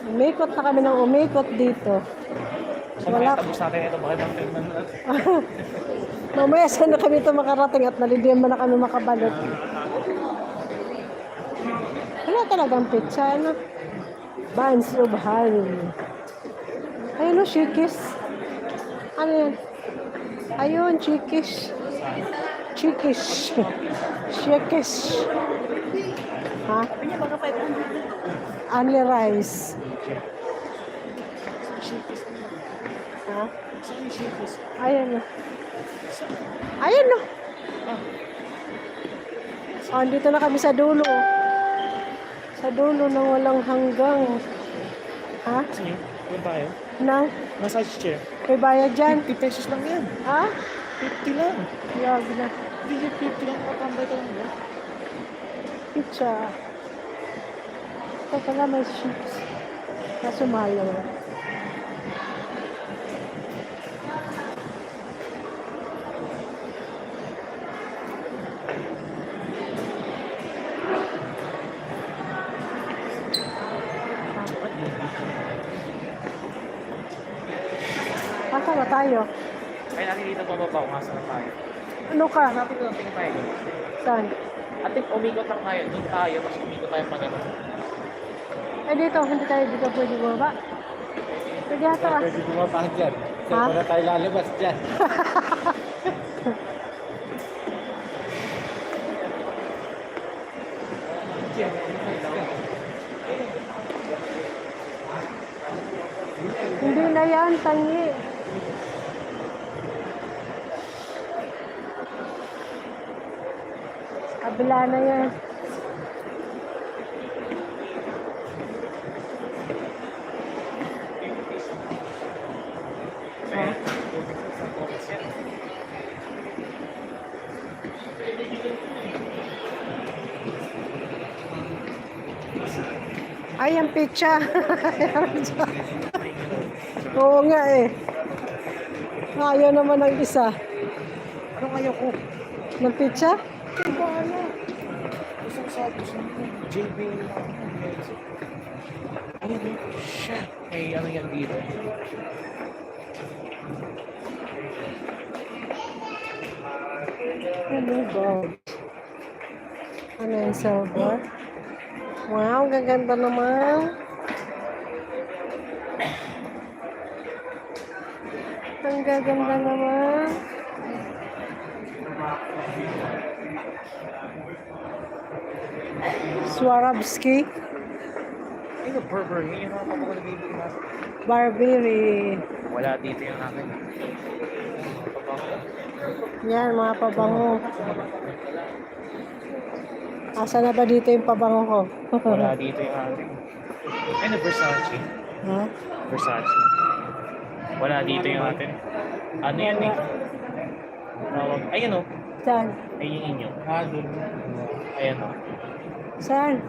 Umikot na kami ng umikot dito. Wala. Wala. Tapos natin ito. Bakit ang tingnan natin? Mamaya saan na kami ito makarating at nalidiyan man na kami makabalik. Wala talagang pizza, ano? Buns of honey. Ayun o, chikis. Ano yan? Ayun, chikis. Chikis. Chikis. Ha? Only rice. Ha? Ayan o. Ayan o. Oh, dito na kami sa dulo. Sa dulo ng walang hanggang. Ha? Sige. Punta kayo. Nang? Massage chair. May bayad dyan? 50 pesos lang yan. Ha? 50 lang. Yag na. Hindi 50 lang. Patambay ka lang ba? Pizza. Ito pala may chips. Kaso mahal naman. Asa ba tayo? Ay, natin dito pababa kung asa na tayo. Ano ka? Hanapin ko lang tingin tayo. Saan? Ating umikot lang tayo. Doon tayo. Tapos umikot tayo pa gano'n. Eh dito, hindi tayo dito pwede bumaba. Pwede ata ah. Pwede bumaba dyan. Ha? Saan na tayo lalabas dyan? Hindi na yan, tangi. Kabila na yan. Ay, ang pizza. Oo nga eh. Ayaw naman ng isa. Anong ayaw ko? Ng pizza? Ay, bahala. Gusto ko sa JB. Ayun eh. Shit. May ano yan dito. Ano ba? Ano yung silver? Wow, gaganda naman. Ang gaganda naman. Swarovski. Ay, Burger. Yun yung mga kapag nabibili natin. Barbary. Wala dito yung akin. Yan, mga pabango. Asa na ba dito yung pabango ko? Wala dito yung akin. Ay, na Versace. Ha? Versace. Wala dito yung atin. Ano yan eh? Tawag. Ayun o. Saan? Ay, yung inyo. Doon. Ayan o. Saan?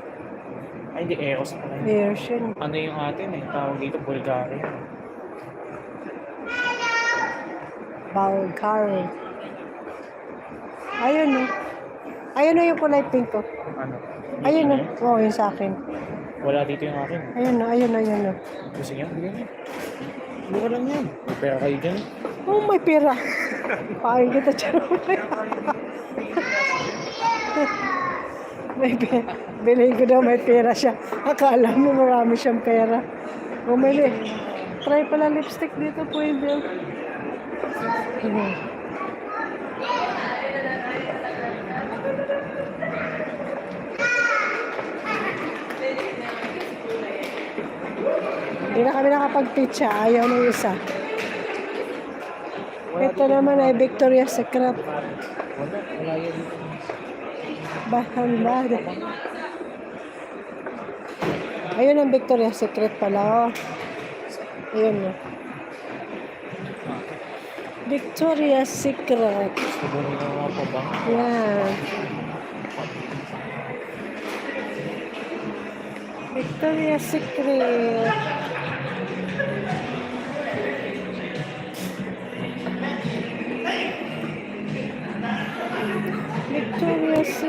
Ay, hindi. Eos pala yun. Version. Ano yung atin eh? Tawag dito, Bulgaria. Bulgari. Ayun o. Ayun o yung kulay pink ko. Ano? Ayun o. Ano? Oo, yun sa akin. Wala dito yung akin. Ayun o, ayun o, ayun o. Gusto niyo? Bigyan niyo. Buka lang yan. May pera kayo dyan. Oh, may pera. Pahay kita dyan. May pera. Bilhin ko daw may pera siya. Akala mo marami siyang pera. Bumili. Try pala lipstick dito, pwede. Hindi na kami nakapag-pizza. Ayaw ng isa. Ito naman ay Victoria's Secret. Wala yan dito. Bahan. Ayun ang Victoria's Secret pala. Oh. Ayun. Oh. Victoria's Secret. Gusto mo rin ang mga pabang. Yan. Victoria's Secret. Victoria's Secret.